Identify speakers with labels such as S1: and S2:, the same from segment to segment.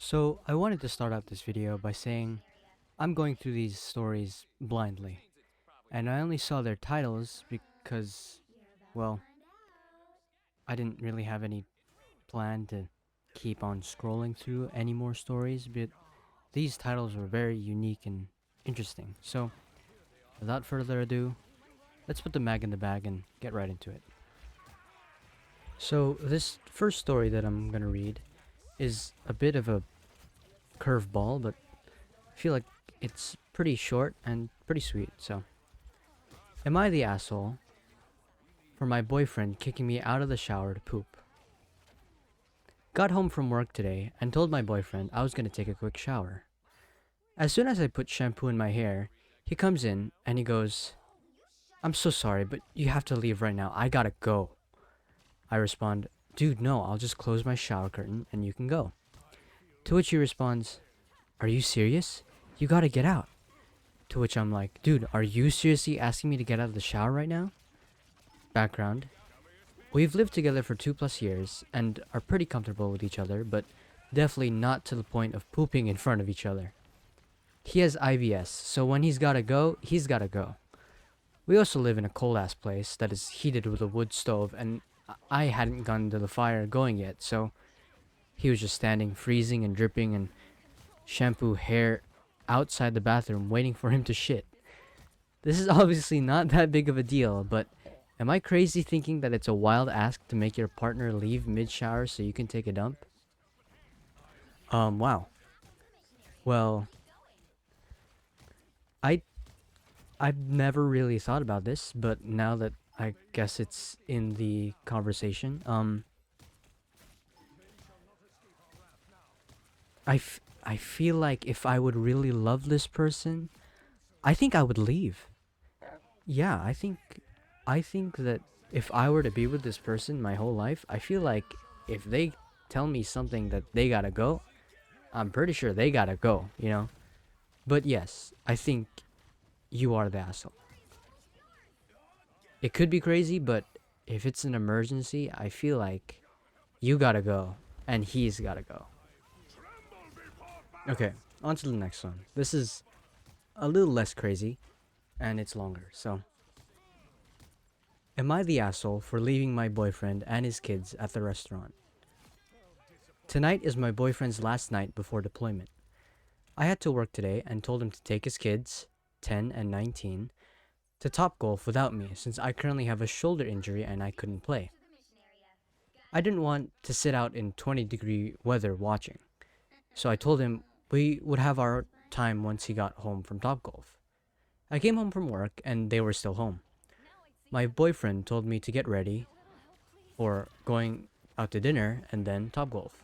S1: So, I wanted to start out this video by saying I'm going through these stories blindly, and I only saw their titles because, well, I didn't really have any plan to keep on scrolling through any more stories, but these titles were very unique and interesting. So, without further ado, let's put the mag in the bag and get right into it. So, this first story that I'm gonna read is a bit of a curveball, but I feel like it's pretty short and pretty sweet, so. Am I the asshole for my boyfriend kicking me out of the shower to poop? Got home from work today and told my boyfriend I was gonna take a quick shower. As soon as I put shampoo in my hair, he comes in and he goes, "I'm so sorry, but you have to leave right now. I gotta go." I respond, "Dude, no, I'll just close my shower curtain and you can go." To which he responds, "Are you serious? You gotta get out." To which I'm like, "Dude, are you seriously asking me to get out of the shower right now?" Background: we've lived together for 2+ years and are pretty comfortable with each other, but definitely not to the point of pooping in front of each other. He has IBS, so when he's gotta go, he's gotta go. We also live in a cold ass place that is heated with a wood stove, and I hadn't gotten to the fire going yet, so he was just standing, freezing and dripping and shampoo hair outside the bathroom waiting for him to shit. This is obviously not that big of a deal, but am I crazy thinking that it's a wild ask to make your partner leave mid-shower so you can take a dump? Wow. Well, I I've never really thought about this, but now that I guess it's in the conversation, I feel like if I would really love this person, I think I would leave. Yeah, I think that if I were to be with this person my whole life, I feel like if they tell me something that they gotta go, I'm pretty sure they gotta go. But yes, I think you are the asshole. It could be crazy, but if it's an emergency, I feel like you gotta go and he's gotta go. Okay, on to the next one. This is a little less crazy and it's longer. So, am I the asshole for leaving my boyfriend and his kids at the restaurant? Tonight is my boyfriend's last night before deployment. I had to work today and told him to take his kids, 10 and 19, to Top Golf without me since I currently have a shoulder injury and I couldn't play. I didn't want to sit out in 20-degree weather watching, so I told him we would have our time once he got home from Top Golf. I came home from work and they were still home. My boyfriend told me to get ready for going out to dinner and then Top Golf.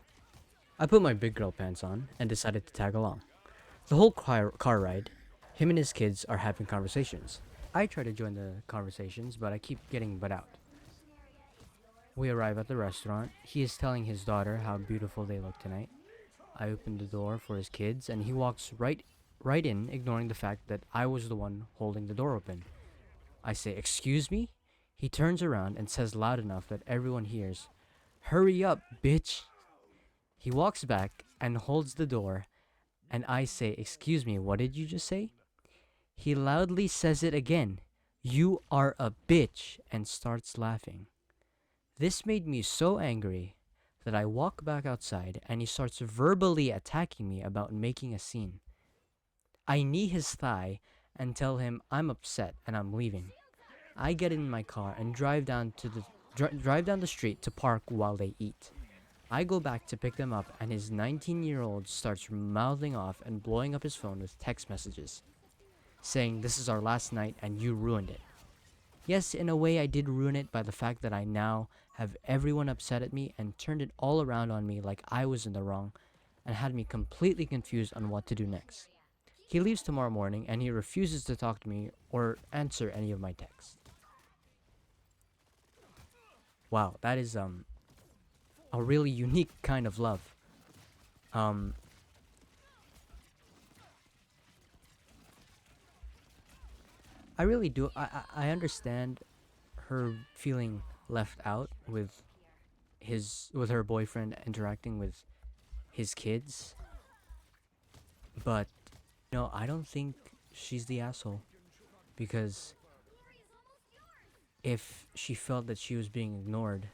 S1: I put my big girl pants on and decided to tag along. The whole car ride, him and his kids are having conversations. I try to join the conversations, but I keep getting butt out. We arrive at the restaurant. He is telling his daughter how beautiful they look tonight. I open the door for his kids, and he walks right in, ignoring the fact that I was the one holding the door open. I say, "Excuse me?" He turns around and says loud enough that everyone hears, "Hurry up, bitch!" He walks back and holds the door, and I say, "Excuse me, what did you just say?" He loudly says it again, "You are a bitch," and starts laughing. This made me so angry that I walk back outside and he starts verbally attacking me about making a scene. I knee his thigh and tell him I'm upset and I'm leaving. I get in my car and drive down the street to park while they eat. I go back to pick them up and his 19-year-old starts mouthing off and blowing up his phone with text messages, saying this is our last night and you ruined it. Yes, in a way I did ruin it by the fact that I now have everyone upset at me and turned it all around on me like I was in the wrong and had me completely confused on what to do next. He leaves tomorrow morning and he refuses to talk to me or answer any of my texts. Wow, that is a really unique kind of love. Um I really do I understand her feeling left out with her boyfriend interacting with his kids. But, I don't think she's the asshole. Because if she felt that she was being ignored,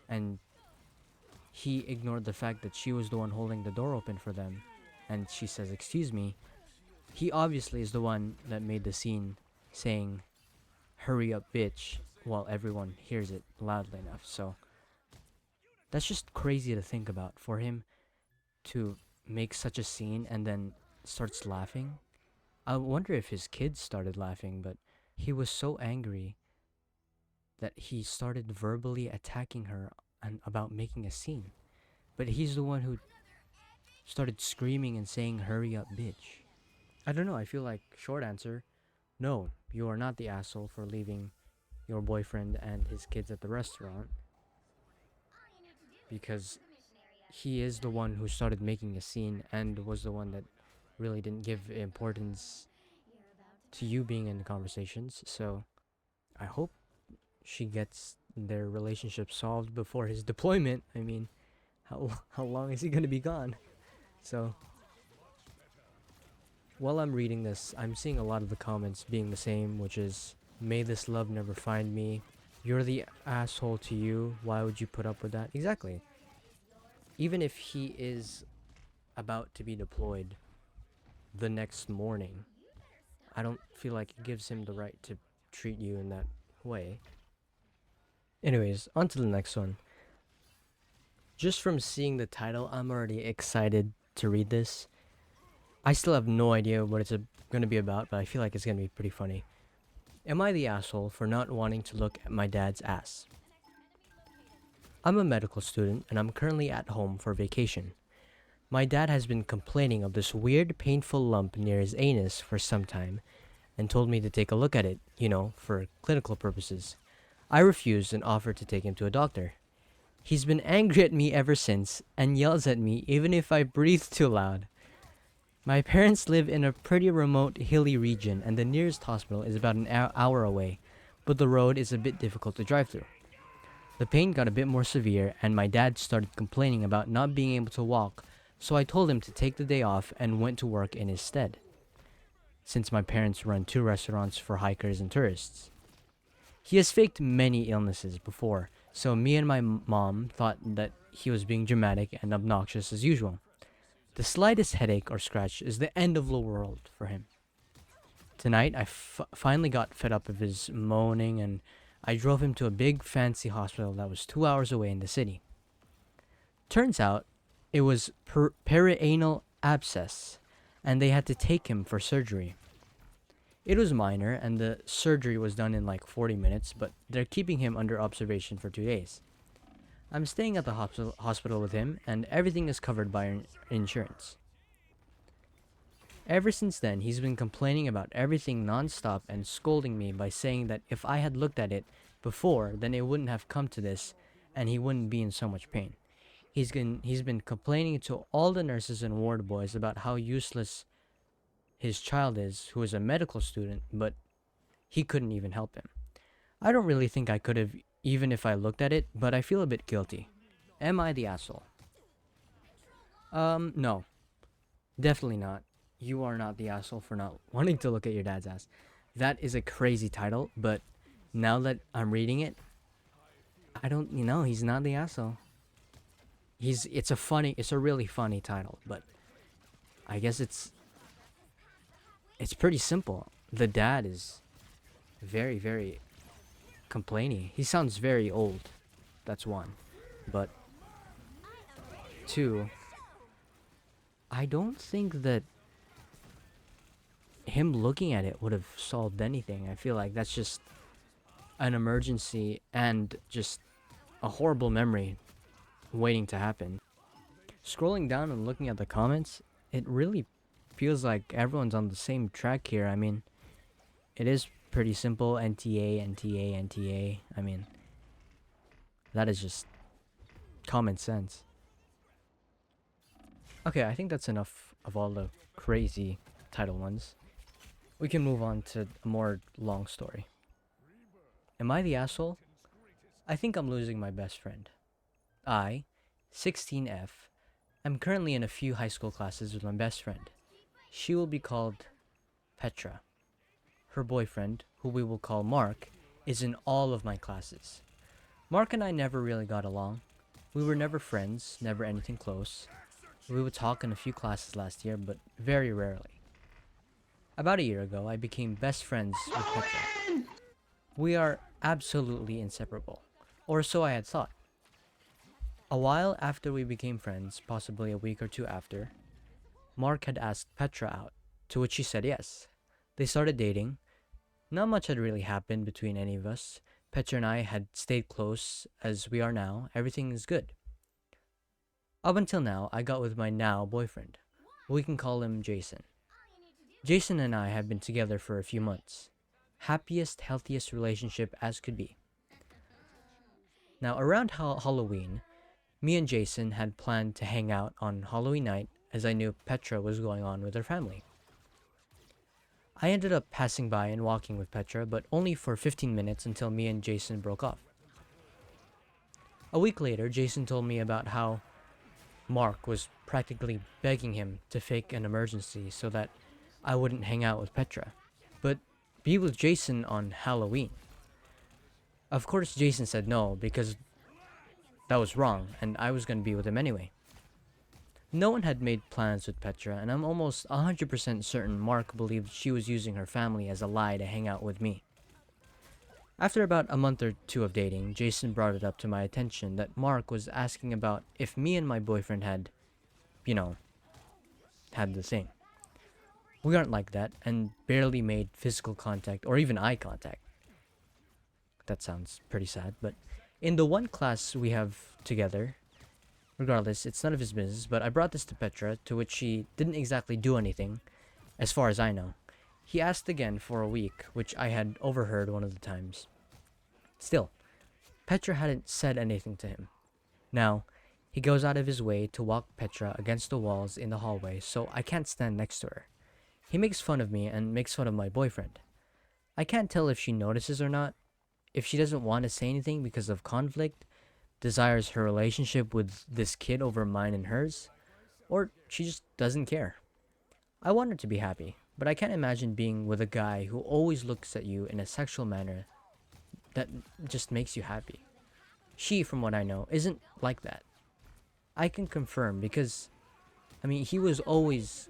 S1: and he ignored the fact that she was the one holding the door open for them, and she says, "Excuse me," he obviously is the one that made the scene saying, "Hurry up, bitch," while everyone hears it loudly enough. So that's just crazy to think about. For him to make such a scene and then starts laughing. I wonder if his kids started laughing, but he was so angry that he started verbally attacking her and about making a scene. But he's the one who started screaming and saying, "Hurry up, bitch." I don't know, I feel like short answer, no, you are not the asshole for leaving your boyfriend and his kids at the restaurant, because he is the one who started making a scene and was the one that really didn't give importance to you being in the conversations. So I hope she gets their relationship solved before his deployment. I mean, how long is he gonna be gone? So while I'm reading this, I'm seeing a lot of the comments being the same, which is, "May this love never find me. You're the asshole to you. Why would you put up with that?" Exactly. Even if he is about to be deployed the next morning, I don't feel like it gives him the right to treat you in that way. Anyways, on to the next one. Just from seeing the title, I'm already excited to read this. I still have no idea what it's going to be about, but I feel like it's going to be pretty funny. Am I the asshole for not wanting to look at my dad's ass? I'm a medical student and I'm currently at home for vacation. My dad has been complaining of this weird, painful lump near his anus for some time and told me to take a look at it, for clinical purposes. I refused and offered to take him to a doctor. He's been angry at me ever since and yells at me even if I breathe too loud. My parents live in a pretty remote, hilly region, and the nearest hospital is about an hour away, but the road is a bit difficult to drive through. The pain got a bit more severe, and my dad started complaining about not being able to walk, so I told him to take the day off and went to work in his stead, since my parents run two restaurants for hikers and tourists. He has faked many illnesses before, so me and my mom thought that he was being dramatic and obnoxious as usual. The slightest headache or scratch is the end of the world for him. Tonight, I finally got fed up of his moaning and I drove him to a big fancy hospital that was 2 hours away in the city. Turns out, it was perianal abscess, and they had to take him for surgery. It was minor, and the surgery was done in like 40 minutes, but they're keeping him under observation for 2 days. I'm staying at the hospital with him, and everything is covered by insurance. Ever since then, he's been complaining about everything nonstop and scolding me by saying that if I had looked at it before, then it wouldn't have come to this, and he wouldn't be in so much pain. He's been complaining to all the nurses and ward boys about how useless his child is, who is a medical student, but he couldn't even help him. I don't really think I could have, even if I looked at it, but I feel a bit guilty. Am I the asshole? No. Definitely not. You are not the asshole for not wanting to look at your dad's ass. That is a crazy title, but now that I'm reading it, I don't, he's not the asshole. It's a really funny title, but I guess it's pretty simple. The dad is very, very complaining. He sounds very old. That's one. But two, I don't think that him looking at it would have solved anything. I feel like that's just an emergency and just a horrible memory waiting to happen. Scrolling down and looking at the comments, it really feels like everyone's on the same track here. I mean, it is pretty simple. NTA, NTA, NTA. I mean, that is just common sense. Okay, I think that's enough of all the crazy title ones. We can move on to a more long story. Am I the asshole? I think I'm losing my best friend. I, 16F, am currently in a few high school classes with my best friend. She will be called Petra. Her boyfriend, who we will call Mark, is in all of my classes. Mark and I never really got along. We were never friends, never anything close. We would talk in a few classes last year, but very rarely. About a year ago, I became best friends with Petra. We are absolutely inseparable, or so I had thought. A while after we became friends, possibly a week or two after, Mark had asked Petra out, to which she said yes. They started dating. Not much had really happened between any of us. Petra and I had stayed close as we are now. Everything is good. Up until now, I got with my now boyfriend. We can call him Jason. Jason and I have been together for a few months. Happiest, healthiest relationship as could be. Now, around Halloween, me and Jason had planned to hang out on Halloween night as I knew Petra was going on with her family. I ended up passing by and walking with Petra, but only for 15 minutes until me and Jason broke off. A week later, Jason told me about how Mark was practically begging him to fake an emergency so that I wouldn't hang out with Petra, but be with Jason on Halloween. Of course, Jason said no because that was wrong and I was going to be with him anyway. No one had made plans with Petra, and I'm almost 100% certain Mark believed she was using her family as a lie to hang out with me. After about a month or two of dating, Jason brought it up to my attention that Mark was asking about if me and my boyfriend had, had the thing. We aren't like that, and barely made physical contact or even eye contact. That sounds pretty sad, but in the one class we have together, regardless, it's none of his business, but I brought this to Petra, to which she didn't exactly do anything, as far as I know. He asked again for a week, which I had overheard one of the times. Still, Petra hadn't said anything to him. Now, he goes out of his way to walk Petra against the walls in the hallway, so I can't stand next to her. He makes fun of me and makes fun of my boyfriend. I can't tell if she notices or not, if she doesn't want to say anything because of conflict, desires her relationship with this kid over mine and hers, or she just doesn't care. I want her to be happy, but I can't imagine being with a guy who always looks at you in a sexual manner that just makes you happy. She, from what I know, isn't like that. I can confirm because, he always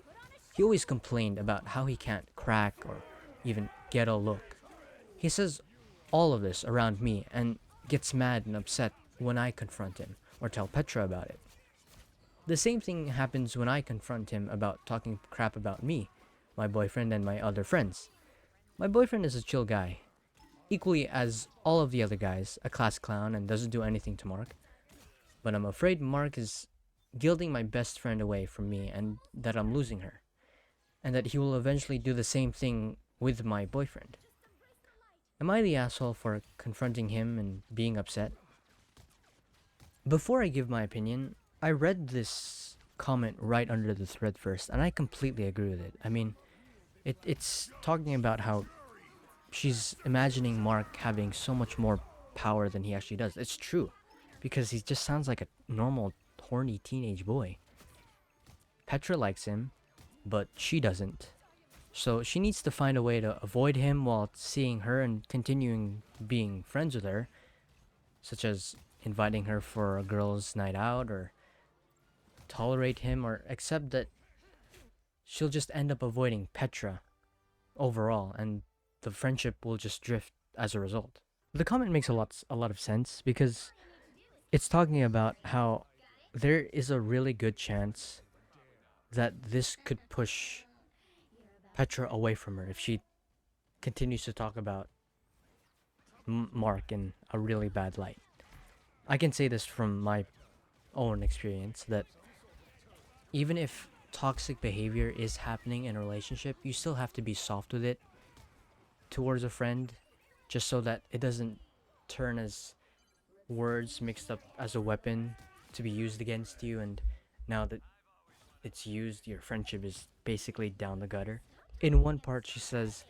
S1: complained about how he can't crack or even get a look. He says all of this around me and gets mad and upset when I confront him or tell Petra about it. The same thing happens when I confront him about talking crap about me, my boyfriend, and my other friends. My boyfriend is a chill guy, equally as all of the other guys, a class clown and doesn't do anything to Mark. But I'm afraid Mark is guilting my best friend away from me and that I'm losing her, and that he will eventually do the same thing with my boyfriend. Am I the asshole for confronting him and being upset? Before I give my opinion, I read this comment right under the thread first, and I completely agree with it. It's talking about how she's imagining Mark having so much more power than he actually does. It's true, because he just sounds like a normal, horny teenage boy. Petra likes him, but she doesn't. So she needs to find a way to avoid him while seeing her and continuing being friends with her, such as inviting her for a girls' night out or tolerate him or accept that she'll just end up avoiding Petra overall and the friendship will just drift as a result. The comment makes a lot of sense because it's talking about how there is a really good chance that this could push Petra away from her if she continues to talk about Mark in a really bad light. I can say this from my own experience that even if toxic behavior is happening in a relationship, you still have to be soft with it towards a friend just so that it doesn't turn as words mixed up as a weapon to be used against you, and now that it's used, your friendship is basically down the gutter. In one part, she says,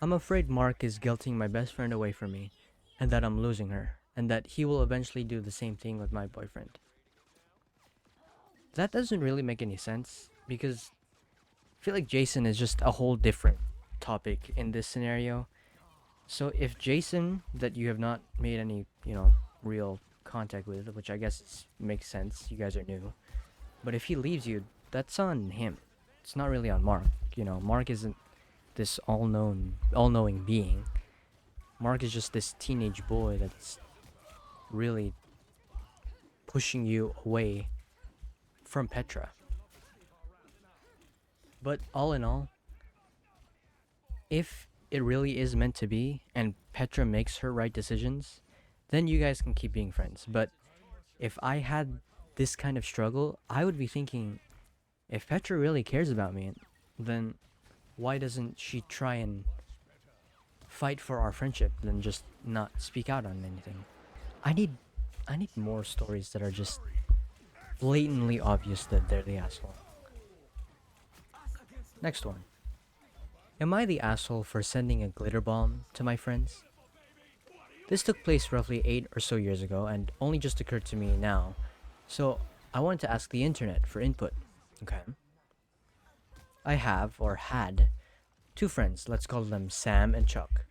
S1: I'm afraid Mark is guilting my best friend away from me, and that I'm losing her, and that he will eventually do the same thing with my boyfriend. That doesn't really make any sense, because feel like Jason is just a whole different topic in this scenario. So if Jason, that you have not made any, real contact with, which I guess makes sense, you guys are new. But if he leaves you, that's on him. It's not really on Mark. Mark isn't this all-knowing being. Mark is just this teenage boy that's really pushing you away from Petra. But all in all, if it really is meant to be and Petra makes her right decisions, then you guys can keep being friends. But if I had this kind of struggle, I would be thinking, if Petra really cares about me, then why doesn't she try and fight for our friendship than just not speak out on anything? I need more stories that are just blatantly obvious that they're the asshole. Next one. Am I the asshole for sending a glitter bomb to my friends? This took place roughly 8 or so years ago and only just occurred to me now, so I wanted to ask the internet for input. Okay. I have, or had, two friends, let's call them Sam and Chuck.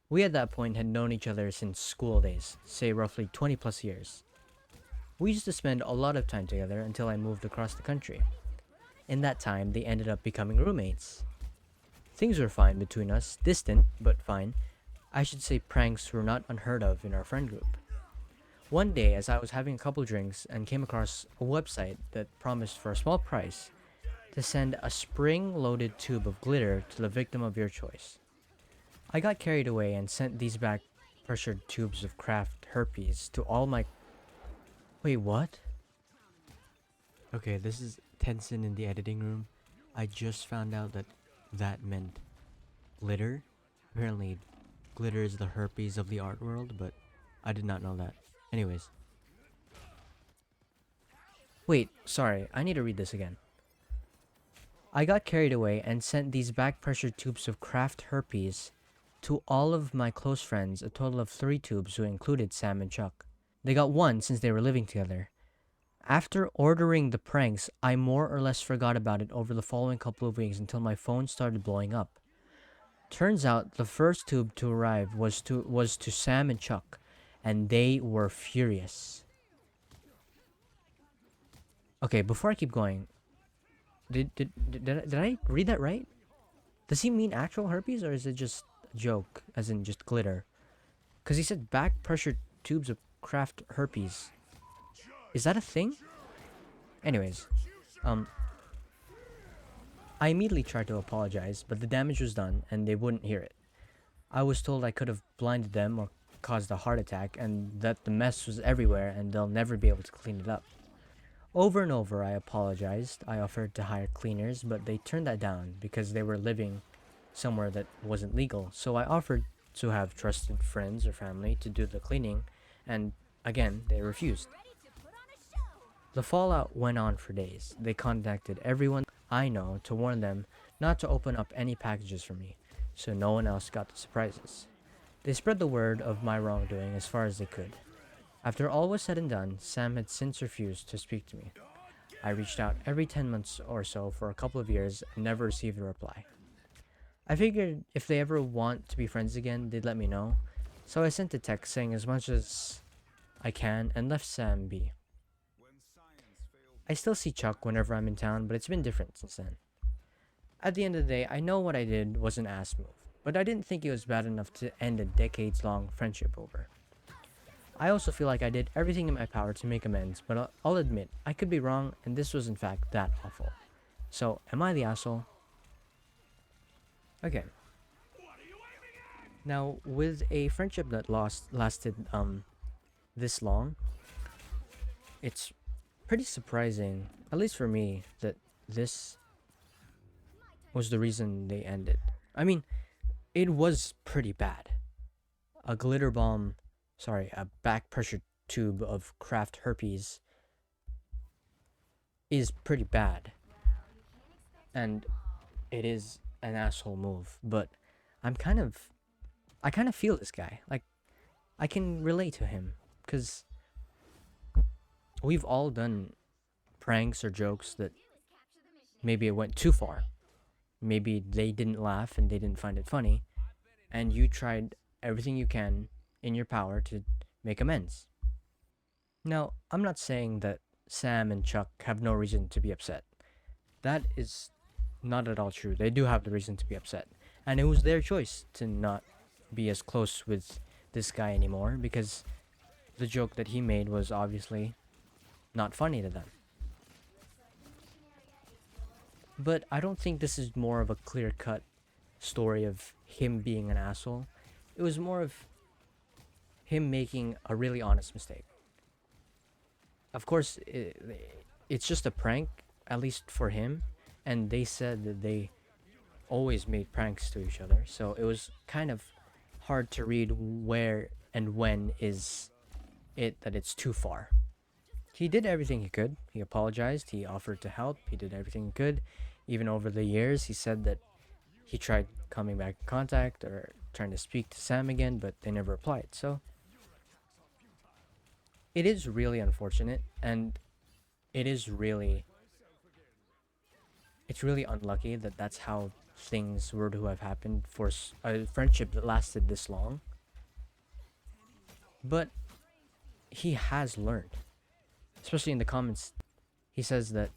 S1: We at that point had known each other since school days, say roughly 20 plus years. We used to spend a lot of time together until I moved across the country. In that time, they ended up becoming roommates. Things were fine between us, distant, but fine. I should say pranks were not unheard of in our friend group. One day, as I was having a couple drinks and came across a website that promised for a small price to send a spring-loaded tube of glitter to the victim of your choice. I got carried away and sent these back pressured tubes of craft herpes to all my... Wait, what? Okay, this is Tensin in the editing room. I just found out that meant glitter. Apparently, glitter is the herpes of the art world, but I did not know that. Anyways. Wait, sorry, I need to read this again. I got carried away and sent these back pressure tubes of craft herpes to all of my close friends, a total of 3 tubes who included Sam and Chuck. They got one since they were living together. After ordering the pranks, I more or less forgot about it over the following couple of weeks until my phone started blowing up. Turns out the first tube to arrive was to Sam and Chuck, and they were furious. Okay, before I keep going, did I read that right? Does he mean actual herpes or is it just a joke, as in just glitter? Because he said back pressure tubes of craft herpes. Is that a thing? Anyways, I immediately tried to apologize, but the damage was done and they wouldn't hear it. I was told I could have blinded them or caused a heart attack and that the mess was everywhere and they'll never be able to clean it up. Over and over I apologized. I offered to hire cleaners, but they turned that down because they were living somewhere that wasn't legal. So I offered to have trusted friends or family to do the cleaning, and again, they refused. The fallout went on for days. They contacted everyone I know to warn them not to open up any packages for me, so no one else got the surprises. They spread the word of my wrongdoing as far as they could. After all was said and done, Sam had since refused to speak to me. I reached out every 10 months or so for a couple of years and never received a reply. I figured if they ever want to be friends again, they'd let me know, so I sent a text saying as much as I can and left Sam be. I still see Chuck whenever I'm in town, but it's been different since then. At the end of the day, I know what I did was an ass move, but I didn't think it was bad enough to end a decades-long friendship over. I also feel like I did everything in my power to make amends, but I'll admit, I could be wrong, and this was in fact that awful. So, am I the asshole? Okay. Now, with a friendship that lasted this long, it's pretty surprising, at least for me, that this was the reason they ended. I mean, it was pretty bad. A back pressure tube of craft herpes is pretty bad. And it is an asshole move, but I kind of feel this guy. Like, I can relate to him, because we've all done pranks or jokes that maybe it went too far. maybe they didn't laugh and they didn't find it funny, and you tried everything you can in your power to make amends. Now, I'm not saying that Sam and Chuck have no reason to be upset. That is not at all true. They do have the reason to be upset. And it was their choice to not be as close with this guy anymore because the joke that he made was obviously not funny to them. But I don't think this is more of a clear cut story of him being an asshole. It was more of him making a really honest mistake. Of course, it's just a prank, at least for him. And they said that they always made pranks to each other. So it was kind of hard to read where and when is it that it's too far. He did everything he could. He apologized. He offered to help. He did everything he could. Even over the years, he said that he tried coming back in contact or trying to speak to Sam again, but they never replied. So it is really unfortunate, and it is really it's really unlucky that that's how things were to have happened for a friendship that lasted this long. But he has learned, especially in the comments. He says that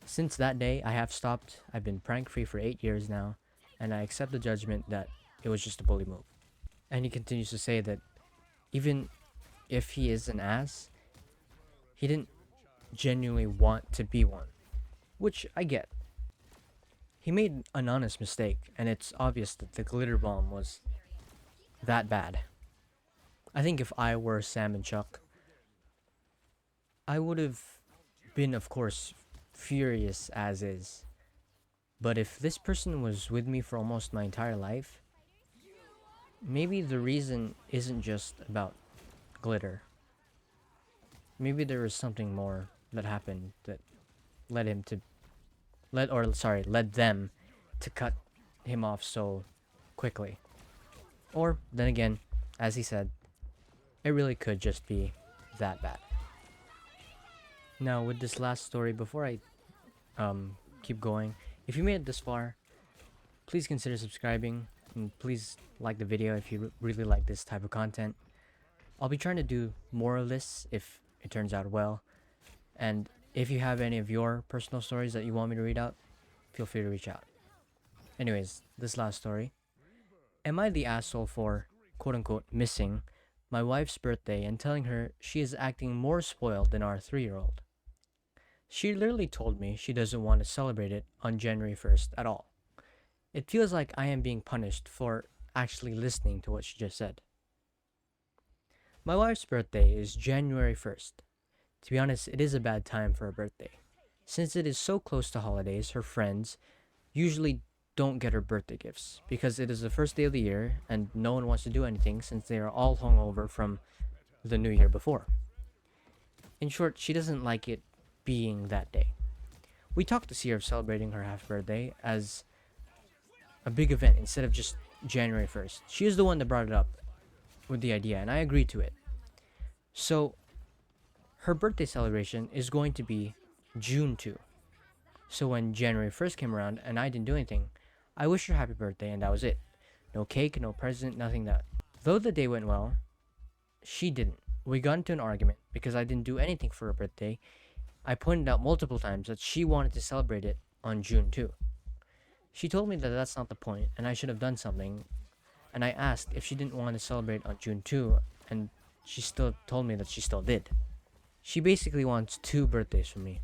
S1: since that day, I have stopped. I've been prank free for 8 years now, and I accept the judgment that it was just a bully move. And he continues to say that even if he is an ass, he didn't genuinely want to be one, which I get. He made an honest mistake, and it's obvious that the glitter bomb was that bad. I think if I were Sam and Chuck, I would have been, of course, furious as is. But if this person was with me for almost my entire life, maybe the reason isn't just about glitter. Maybe there was something more that happened that led him to led them to cut him off so quickly. Or then again, as he said, it really could just be that bad. Now, with this last story, before I keep going, if you made it this far, please consider subscribing and please like the video if you really like this type of content. I'll be trying to do more of this if it turns out well. And if you have any of your personal stories that you want me to read out, feel free to reach out. Anyways, this last story. Am I the asshole for, quote unquote, missing my wife's birthday and telling her she is acting more spoiled than our 3-year-old? She literally told me she doesn't want to celebrate it on January 1st at all. It feels like I am being punished for actually listening to what she just said. My wife's birthday is January 1st. To be honest, it is a bad time for a birthday. Since it is so close to holidays, her friends usually don't get her birthday gifts because it is the first day of the year and no one wants to do anything since they are all hungover from the new year before. In short, she doesn't like it being that day. We talked this year of celebrating her half birthday as a big event instead of just January 1st. She is the one that brought it up with the idea and I agreed to it. So her birthday celebration is going to be June 2. So when January 1st came around and I didn't do anything, I wished her happy birthday and that was it. No cake, no present, nothing that. Though the day went well, she didn't. We got into an argument because I didn't do anything for her birthday. I pointed out multiple times that she wanted to celebrate it on June 2. She told me that that's not the point and I should have done something. And I asked if she didn't want to celebrate on June 2 and she still told me that she still did. She basically wants 2 birthdays from me.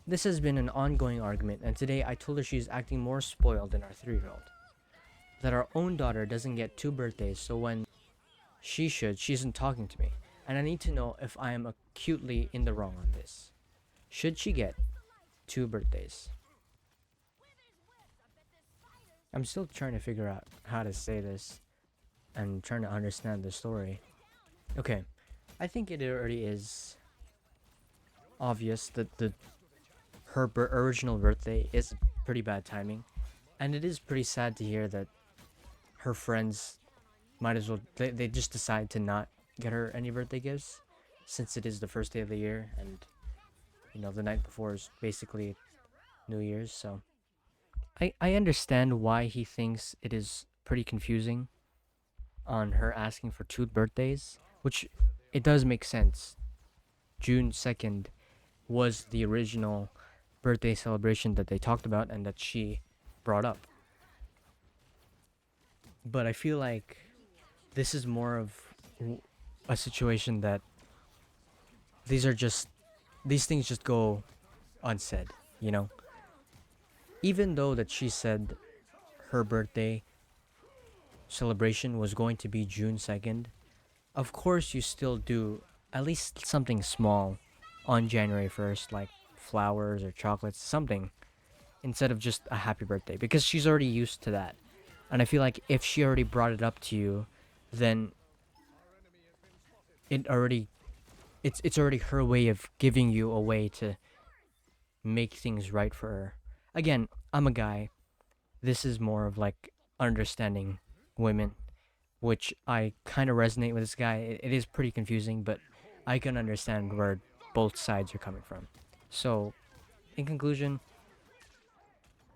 S1: This has been an ongoing argument, and today I told her she is acting more spoiled than our 3-year-old. That our own daughter doesn't get 2 birthdays, so when she isn't talking to me. And I need to know if I am acutely in the wrong on this. Should she get 2 birthdays? I'm still trying to figure out how to say this and trying to understand the story. Okay, I think it already is obvious that her original birthday is pretty bad timing, and it is pretty sad to hear that her friends might as well they just decide to not get her any birthday gifts since it is the first day of the year and the night before is basically New Year's. So I understand why he thinks it is pretty confusing on her asking for two birthdays, which it does make sense. June 2nd was the original birthday celebration that they talked about and that she brought up. But I feel like this is more of a situation that these things just go unsaid, you know? Even though that she said her birthday celebration was going to be June 2nd, of course you still do at least something small on January 1st, like flowers or chocolates, something, instead of just a happy birthday, because she's already used to that. And I feel like if she already brought it up to you, then it already it's already her way of giving you a way to make things right for her. Again, I'm a guy. This is more of like understanding women, which I kind of resonate with this guy. It is pretty confusing, but I can understand where both sides are coming from. So, in conclusion,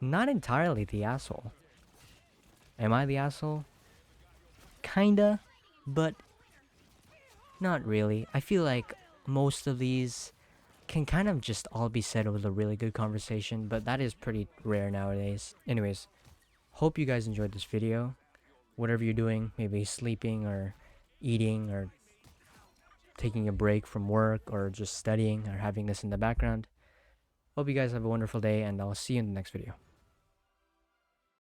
S1: not entirely the asshole. Am I the asshole? Kinda, but not really. I feel like most of these can kind of just all be said with a really good conversation, but that is pretty rare nowadays. Anyways, hope you guys enjoyed this video. Whatever you're doing, maybe sleeping or eating or taking a break from work or just studying or having this in the background. Hope you guys have a wonderful day, and I'll see you in the next video.